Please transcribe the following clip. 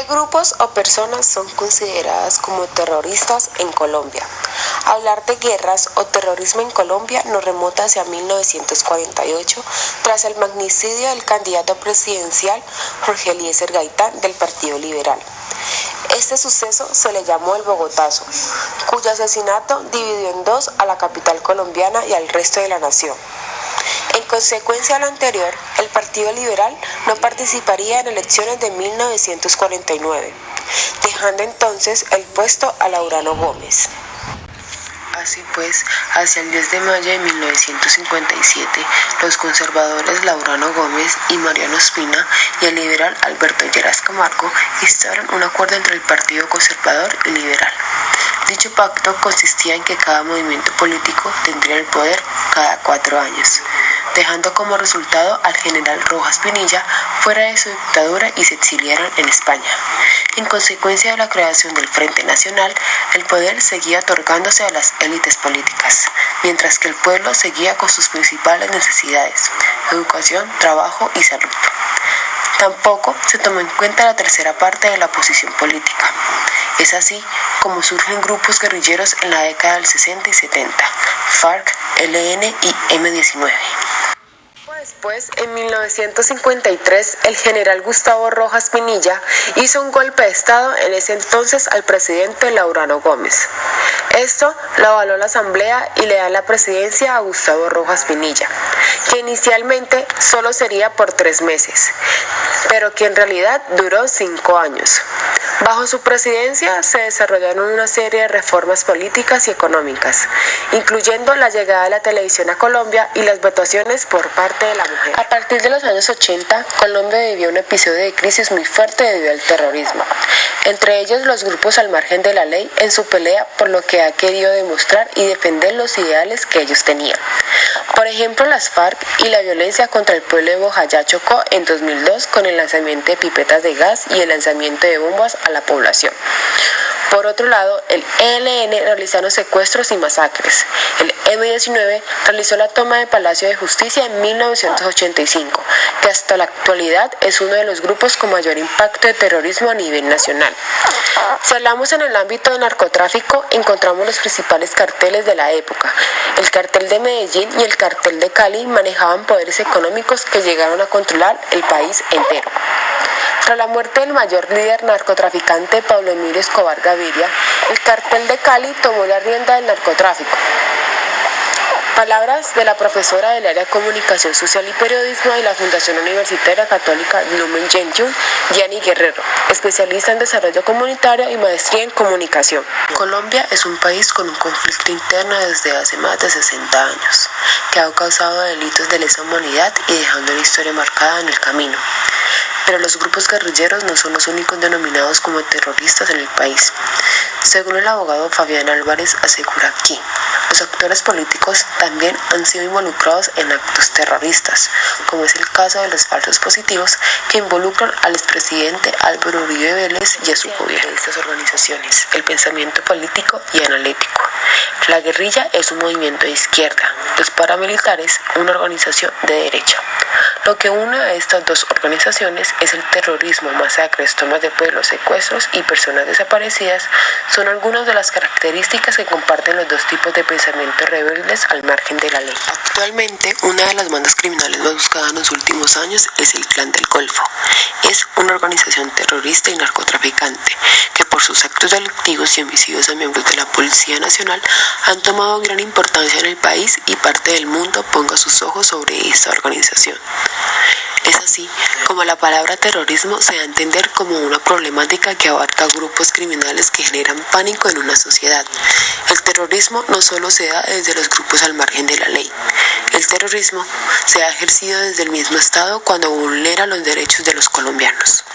grupos o personas son consideradas como terroristas en Colombia? Hablar de guerras o terrorismo en Colombia nos remonta hacia 1948 tras el magnicidio del candidato presidencial Jorge Eliezer Gaitán del Partido Liberal. Este suceso se le llamó el Bogotazo, cuyo asesinato dividió en dos a la capital colombiana y al resto de la nación. En consecuencia de lo anterior, el Partido Liberal no participaría en elecciones de 1949, dejando entonces el puesto a Laurano Gómez. Así pues, hacia el 10 de mayo de 1957, los conservadores Laurano Gómez y Mariano Ospina y el liberal Alberto Lleras Camargo instauran un acuerdo entre el Partido Conservador y Liberal. Dicho pacto consistía en que cada movimiento político tendría el poder cada 4 años, dejando como resultado al general Rojas Pinilla fuera de su dictadura y se exiliaron en España. En consecuencia de la creación del Frente Nacional, el poder seguía otorgándose a las élites políticas, mientras que el pueblo seguía con sus principales necesidades: educación, trabajo y salud. Tampoco se tomó en cuenta la tercera parte de la oposición política. Es así como surgen grupos guerrilleros en la década del 60 y 70, FARC, ELN y M-19. Después, en 1953, el general Gustavo Rojas Pinilla hizo un golpe de estado en ese entonces al presidente Laurano Gómez. Esto lo avaló la asamblea y le da la presidencia a Gustavo Rojas Pinilla, que inicialmente solo sería por 3 meses, pero que en realidad duró 5 años. Bajo su presidencia se desarrollaron una serie de reformas políticas y económicas, incluyendo la llegada de la televisión a Colombia y las votaciones por parte de la mujer. A partir de los años 80, Colombia vivió un episodio de crisis muy fuerte debido al terrorismo, entre ellos los grupos al margen de la ley en su pelea por lo que ha querido demostrar y defender los ideales que ellos tenían. Por ejemplo, las FARC y la violencia contra el pueblo de Bojayá chocó en 2002 con el lanzamiento de pipetas de gas y el lanzamiento de bombas a la población. Por otro lado, el ELN realizaron secuestros y masacres. El M-19 realizó la toma de Palacio de Justicia en 1985, que hasta la actualidad es uno de los grupos con mayor impacto de terrorismo a nivel nacional. Si hablamos en el ámbito del narcotráfico, encontramos los principales carteles de la época. El cartel de Medellín y el cartel de Cali manejaban poderes económicos que llegaron a controlar el país entero. Tras la muerte del mayor líder narcotraficante Pablo Emilio Escobar Gaviria, el cartel de Cali tomó la rienda del narcotráfico. Palabras de la profesora del área de Comunicación Social y Periodismo de la Fundación Universitaria Católica Lumen Gentium, Gianni Guerrero, especialista en desarrollo comunitario y maestría en comunicación. Colombia es un país con un conflicto interno desde hace más de 60 años, que ha causado delitos de lesa humanidad y dejando una historia marcada en el camino. Pero los grupos guerrilleros no son los únicos denominados como terroristas en el país. Según el abogado Fabián Álvarez, asegura que los actores políticos también han sido involucrados en actos terroristas, como es el caso de los falsos positivos que involucran al expresidente Álvaro Uribe Vélez y a su gobierno. De estas organizaciones, el pensamiento político y analítico. La guerrilla es un movimiento de izquierda, los paramilitares una organización de derecha. Lo que une a estas dos organizaciones es el terrorismo, masacres, tomas de pueblos, secuestros y personas desaparecidas son algunas de las características que comparten los dos tipos de pensamiento rebeldes al margen de la ley. Actualmente, una de las bandas criminales más buscadas en los últimos años es el Clan del Golfo. Es una organización terrorista y narcotraficante que por sus actos delictivos y homicidios a miembros de la Policía Nacional han tomado gran importancia en el país y parte del mundo ponga sus ojos sobre esta organización. Es así como la palabra terrorismo se da a entender como una problemática que abarca grupos criminales que generan pánico en una sociedad. El terrorismo no solo se da desde los grupos al margen de la ley. El terrorismo se ha ejercido desde el mismo Estado cuando vulnera los derechos de los colombianos.